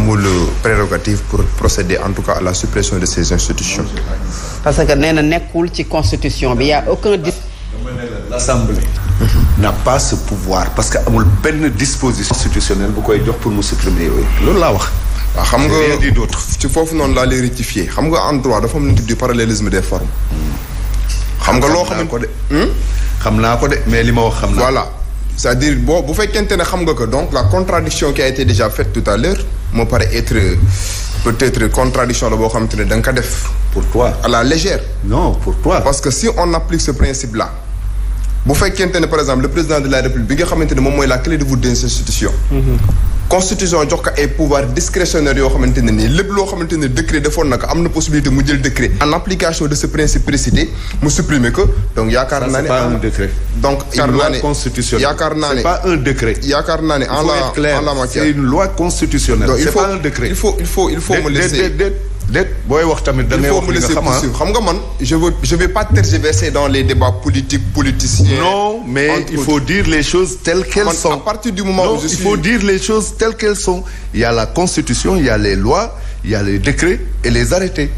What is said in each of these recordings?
amul prérogative pour procéder en tout cas à la suppression de ces institutions. parce que nee na nekkul ci constitution bi y a aucun. L'Assemblée n'a pas ce pouvoir parce que amul benn disposition constitutionnelle bu koy jox pour mu supprimer yooyu loolu laa wax. waaw xam nga ci foofu noonu laa lay rectifier xam nga en droit dafa am lu ñu tudd parallélisme des formes. xam nga loo xam ko de. xam naa ko de mais li ma wax xam naa. voilà c'est-à-dire bu fekkente ne xam nga que donc la contradiction qui a été déjà faite tout à l'heure moo paraît être peut-être contradiction la boo xamante ne da nga ko def. pour toi à la légère. non pour toi. parce que si on applique ce principe-là bu fekkente ne par exemple le président de la République bi nga xamante ne moom mooy la clé de voûte des institutions. constitution jox ko ay pouvoir discrétionnaire yoo xamante ne nii lépp loo xamante ne décret defoon na ko am na possibilité mu jël décret. en application de ce principe précité mu supprimer ko donc yaakaar naa ne. c'est pas un décret. donc une loi constitutionnelle. yaakaar naa ne c'est pas un décret. yaakaar naa ne en la matière c'est une loi constitutionnelle. donc c'est pas un décret. il faut me laisser. déet booy wax tamit da ngay wax li nga xam nga man je vais pas tergiverser dans les débats politiciens. non mais il faut dire les choses telles qu'elles sont. à partir du moment où je suis il faut dire les choses telles qu'elles sont. Il y a la constitution, il y a les lois, il y a les décrets et les arrêtés.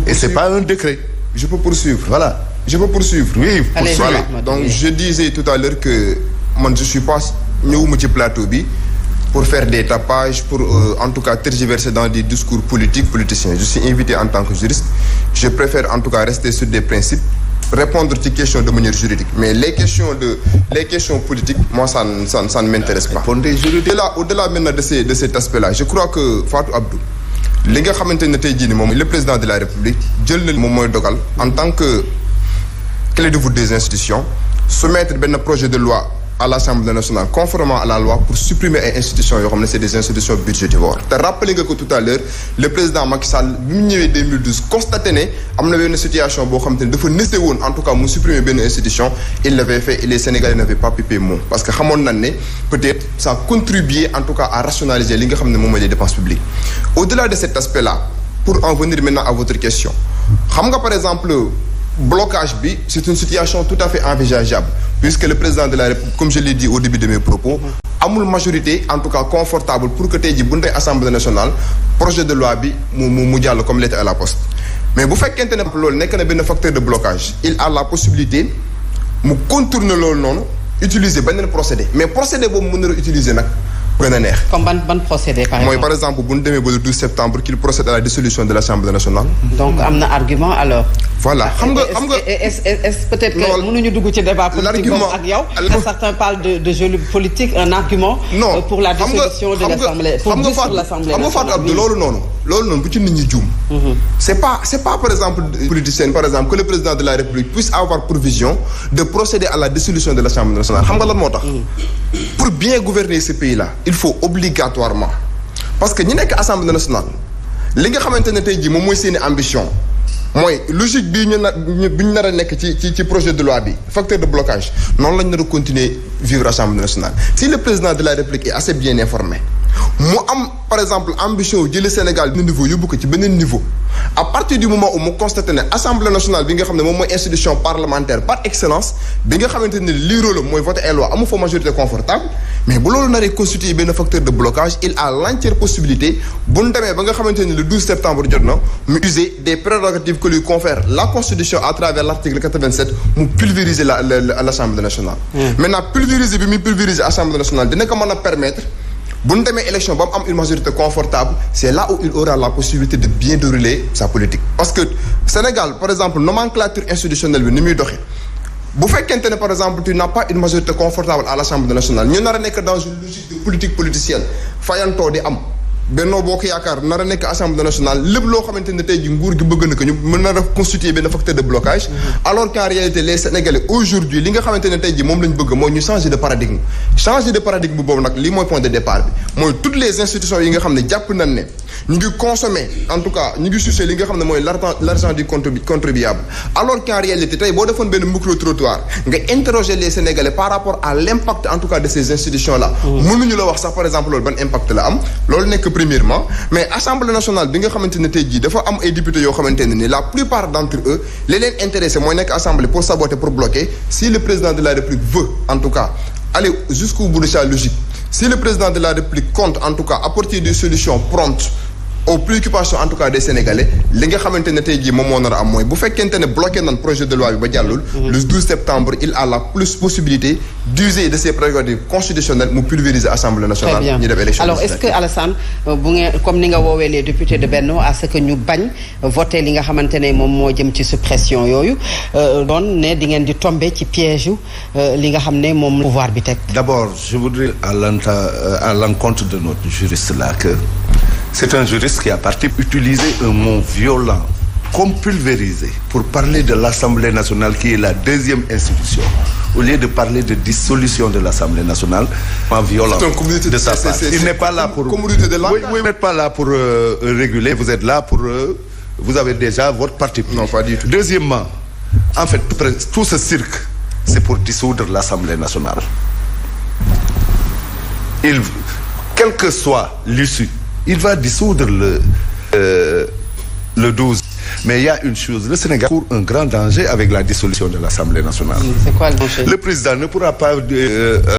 Et c'est pas un décret. Je peux poursuivre. Voilà. Je peux poursuivre. Oui, voilà. Donc je disais tout à l'heure que man je suis pas ñëwuma ci plateau bi pour faire des tapages, pour en tout cas tergiverser dans des discours politiciens. Je suis invité en tant que juriste. Je préfère en tout cas rester sur des principes, répondre ci questions de manière juridique. Mais les questions politiques, moi ça ne m'intéresse pas. Au-delà maintenant de cet aspect-là, je crois que Fatou Abdou li nga xamante ne tey jii nii moom le président de la République jël na moom mooy dogal en tant que clé de voûte des institutions soumettre benn projet de loi à l'Assemblée nationale conformément à la loi pour supprimer ay institutions yoo xam ne c'est des institutions budgétivores. te rappelé nga ko tout à l'heure le président Macky Sall bi mu ñëwee 2012 constaté ne am na benn situation boo xam te ne dafa nécessité woon en tout cas mu supprimer benn institution il l'avait fait et les Sénégalais n'avaient pas pipé mot parce que xamoon nañ ne peut-être ça contribuait en tout cas à rationaliser li nga xam ne moom mooy les dépenses publiques. Au-delà de cet aspect-là pour en venir maintenant à votre question xam nga par exemple blocage bi c'est une situation tout à fait envisageable puisque le président de la République comme je l'ai dit au début de mes propos amul majorité en tout cas confortable pour que tey jii bu ndey Assemblée nationale projet de loi bi mu jàll comme lettre à la poste mais bu fekkente ne loolu nekk na benn facteur de blocage il a la possibilité mu contourner loolu noonu utiliser beneen procédé mais procédé boobu mën na utiliser nag gën a neex. comme ban procédé par exemple. mooy par exemple bu ñu demee ba le 12 septembre qu'il procède à la dissolution de l'Assemblée nationale. donc am na argument alors. voilà xam nga est-ce peut-être que mënuñu dugg ci débat politique boobu ak yow. certains parlent de jeu politique un argument. non pour la dissolution de l'Assemblée pour dissoudre l'Assemblée nationale. xam nga Fatou Abdou loolu noonu bu ci nit ñi juum. c'est pas par exemple politicien par exemple que le président de la République puisse avoir pour vision de procéder à la dissolution de l'Assemblée nationale xam nga lan moo tax. pour bien gouverner ce pays-là il faut obligatoirement parce que ñi nekk Assemblée nationale li nga xamante ne tey jii moom mooy seeni ambition mooy logique bii bi ñu nar a nekk ci projet de loi bi facteur de blocage noonu lañ nar a continuer vivre Assemblée nationale si le président de la République est assez bien informé mu am par exemple ambition jëlee Sénégal benn niveau yóbbu ko ci beneen niveau à partir du moment où mu constaté ne Assemblée nationale bi nga xam ne moom mooy institution parlementaire par excellence bi nga xamante ne lii rôle mooy voter ay loi amu fa majorité confortable mais bu loolu naree constituer benn facteur de blocage il a l'entière possibilité bu ñu demee ba nga xamante ne le 12 septembre jot na mu user des prérogatives que lui confère la constitution à travers l'article 87 mu pulvériser l'Assemblée nationale. Maintenant pulvériser bi muy pulvériser Assemblée nationale dina ko mën a permettre. bu ñu demee élection ba mu am une majorité confortable c'est là où il aura la possibilité de bien dérouler sa politique parce que Sénégal par exemple nomenclature institutionnelle bi ni muy doxee bu fekkente ne par exemple tu n'as pas une majorité confortable à l'Assemblée nationale ñu nar a nekk dans une logique de politique politicienne fayantoo di am Benno Bokk Yaakaar nar a nekk Assemblée nationale lépp loo xamante ne tey ji nguur gi bëgg na ko ñu mën na def constituer benn facteur de blocage alors qu'en réalité les Sénégalais aujourd'hui li nga xamante ne tey ji moom lañ bëgg mooy ñu changer de paradigme boobu nag lii mooy point de départ bi mooy toutes les institutions yi nga xam ne jàpp nañ ne ñu ngi consommer en tout cas ñu ngi sucer li nga xam ne mooy l'argent du contribuable alors qu'en réalité tey boo defoon benn micro-trottoir nga interroger les Sénégalais par rapport à l'impact en tout cas de ces institutions là mënuñu la wax sax par exemple loolu ban impact la am loolu nekk premièrement mais Assemblée nationale bi nga xamante ne tey jii dafa am ay députés yoo xamante ne ni la plupart d'entre eux li leen intéressé mooy nekk Assemblée pour saboter pour bloquer si le président de la République veut en tout cas aller jusqu'au bout de sa logique si le président de la République compte en tout cas apporter des solutions promptes aux préoccupations en tout cas des Sénégalais li nga xamante ne tey jii moom moo nar a am mooy bu fekkente ne bloqué nan projet de loi bi ba jàllul le 12 septembre il a la possibilité d'user de ses prérogatives constitutionnelles mu pulvériser Assemblée nationale ñu def élection. Alors est-ce que Alassane bu ngeen comme ni nga woowee les députés de Benno à ce que ñu bañ voter li nga xamante ne moom moo jëm ci suppression yooyu doon ne di ngeen di tomber ci piège li nga xam ne moom pouvoir bi teg. D'abord je voudrais à l'encontre de notre juriste là que c'est un juriste qui a parti utiliser un mot violent comme pulvérisé pour parler de l'Assemblée nationale qui est la deuxième institution au lieu de parler de dissolution de l'Assemblée nationale en violent de sa part. Il n'est pas là pour vous n'êtes pas là pour réguler, vous êtes là pour vous avez déjà votre parti pris. Non, pas du tout. Deuxièmement, en fait tout ce cirque c'est pour dissoudre l'Assemblée nationale. Quelle que soit l'issue, il va dissoudre le 12. Mais il y a une chose, le Sénégal court un grand danger avec la dissolution de l'Assemblée nationale. C'est quoi le danger? Le président ne pourra pas